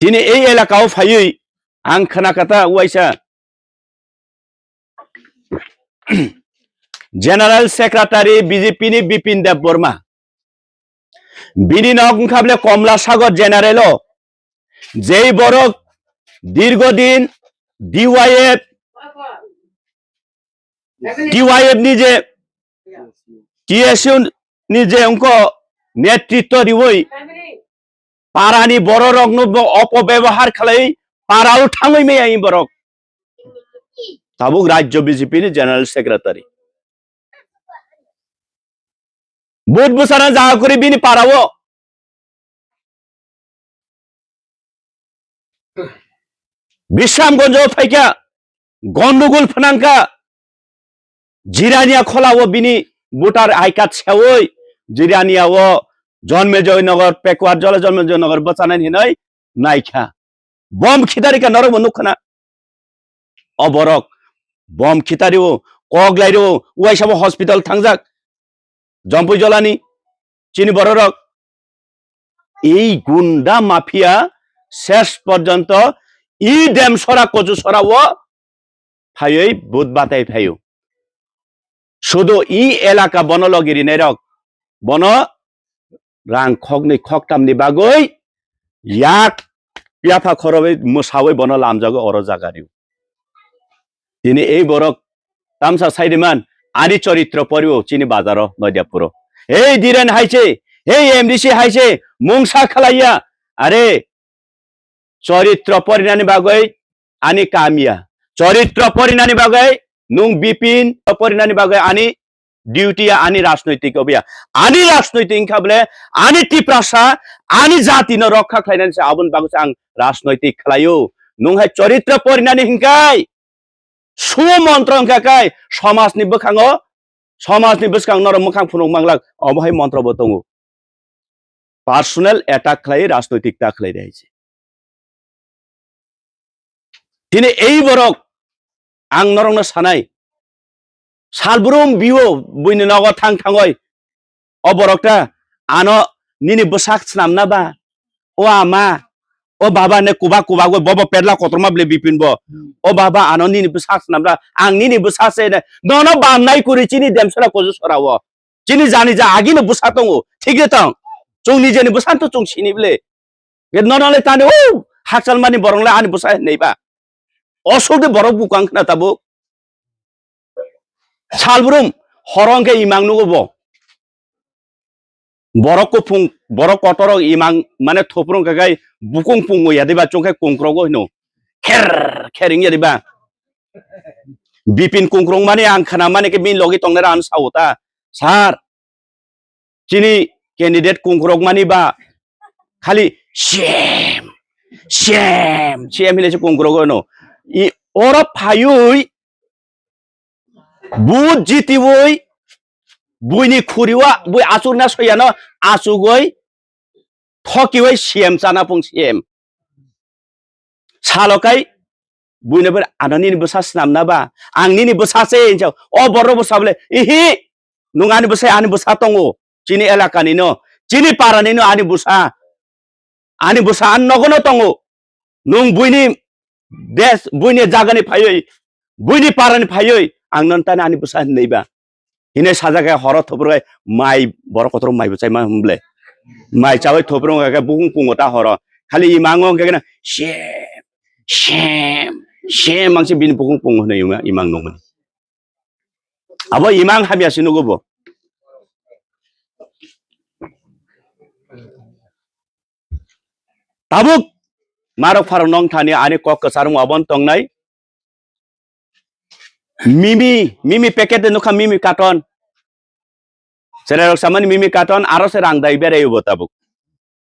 दिनै এই এলাকাও ফাयै आं खोनाखाता वाइसा जनरल सेक्रेटारि बीजेपी नि बिपिन देव बर्मा बिनि नक खाबले कमला सागर जेनारेल जेई बरक दीर्घदिन DYF नि जे TSU नि जे उनको नेतृत्व दिवई पारानि बर रगनो अपव्यवहार खालाय पाराव थाङै मे आइ बरक ताबुक राज्य बीजेपी नि जनरल सेक्रेटारि बुध बुसाना जाहाकुरि बिनि पारावो विश्रामगंज फाइका गन्डगोल फनांका जिरानिया खोलावो बिनि भोटार आइकार्ड सेवै जिरानियावो जन्मेजय नगर पेकवार जल जन्मेजय नगर बचानाय हिनै नायखा बम खिदारिका नरम नुखना अबरक बम खितारिओ कगलाइरो उवाइसाबो हस्पिटाल थांजाक जम्पु जलानि चिनि बररक এই গুন্ডা মাফিয়া শেষ পর্যন্ত ই ডেম সরা কজু সরাও ফাইই বুধ বাতাই ফাইও শুধু ই এলাকা বনলগিরি নেরক বন রাং খগনি খকতামনি বাগৈ ইয়াক পিয়াফা খরবে মোসাওই বন লামজাগো অর জাগারিও তিনি এই বরক তামসা সাইদিমান আনি চরিত্র পরিও চিনি বাজার নদিয়াপুর এই দিরেন হাইছে এই এমডিসি হাইছে মুংসা খালাইয়া আরে চরিত্র পরিণানি বাগৈ আনি কামিয়া চরিত্র পরিণানি বাগৈ নুং বিপিন পরিণানি বাগৈ আনি ডিউটিয়া আনি রাজনৈতিক অবিয়া আনি রাজনৈতিক খাবলে আনি টিপ্রাসা আনি জাতি ন রক্ষা খাইনানসে আবুন বাগৈ আং রাজনৈতিক খালাইও নুং হাই চরিত্র পরিণানি হিংকাই সুমন্ত্র হিংকাই সমাজनि बोखाङो समाजनि बोखां नर मोखां फुनुं मांलाक अबहाय मन्त्रबो दङ पार्सोनेल अटैक खालाय राजनैतिक ता खालाय रहिছে दिनै এই বরক आं नरंनो सानाय सालब्रुम बिओ बुइनो नग थां थाङै अबरकटा आनो निनि बोसाक स्नामना बा ओ आमा ओ बाबा ने कुबा कुबा गो बबो पेडला कतरमा ब्ले बिपिन बो ओ बाबा आनो निनि बोसाक स्नामला आं निनि बोसासे ननो बामनाय कुरि चिनि देमसरा कोजु सरावो चिनि जानि जा आगिनो बोसा दङ ठीक दं जों निजेनि बोसान्त जों सिनिब्ले ननले ताने ओ हाकसालमानि बरंला आनि बोसा नैबा असुदे बरक बुकां खना ताबो सालब्रुम हरंके इमां नुगो borok ko phung borok kotor imang mane thoprong kagai bukung pungo ya diba chongkai kongkrogo hino kher khering ya diba bipin kongkrong mane ang khana mane ke bin logi tongnera an sauta sar chini candidate kongkrong mani ba khali shem hile se kongkrogo no I ora phayui bud jitiwoi बुइनि खुरिवा बुइ आसुरना सयानो आसुगoi थकिवै सिएम जाना पुं सिएम सालकाय बुइनोबो आननि बोसास नामना बा आंनि बोसासे हिनजाव अ बरो बोसाबले इहि नुगानि बोसाय आनि बोसा दङ चिनि एलाकानि न चिनि पारानि न आनि बोसा आन नगनो दङ नुं बुइनि देश बुइनि जागानि फायै बुइनि पारानि फायै आं नन्तानि आनि बोसा नैबा हिने साजाके हर थोब्रगाय माइ बर कतर माइ बचाय मा हमब्ले माइ चावै थोब्रगाय बुकुं पुंगता हर खाली इमांगो केना शेम मांसे बिन बुकुं पुंग होनो इमां नमोन आबो इमां हाबियासि नगोबो ताबुक मारक फारं नंग थानि आनि कक कसारं अबन तंनाय Mimi paket nuka mimi katon. Sererok sama ni mimi katon aros serang dai bere yubo tabuk.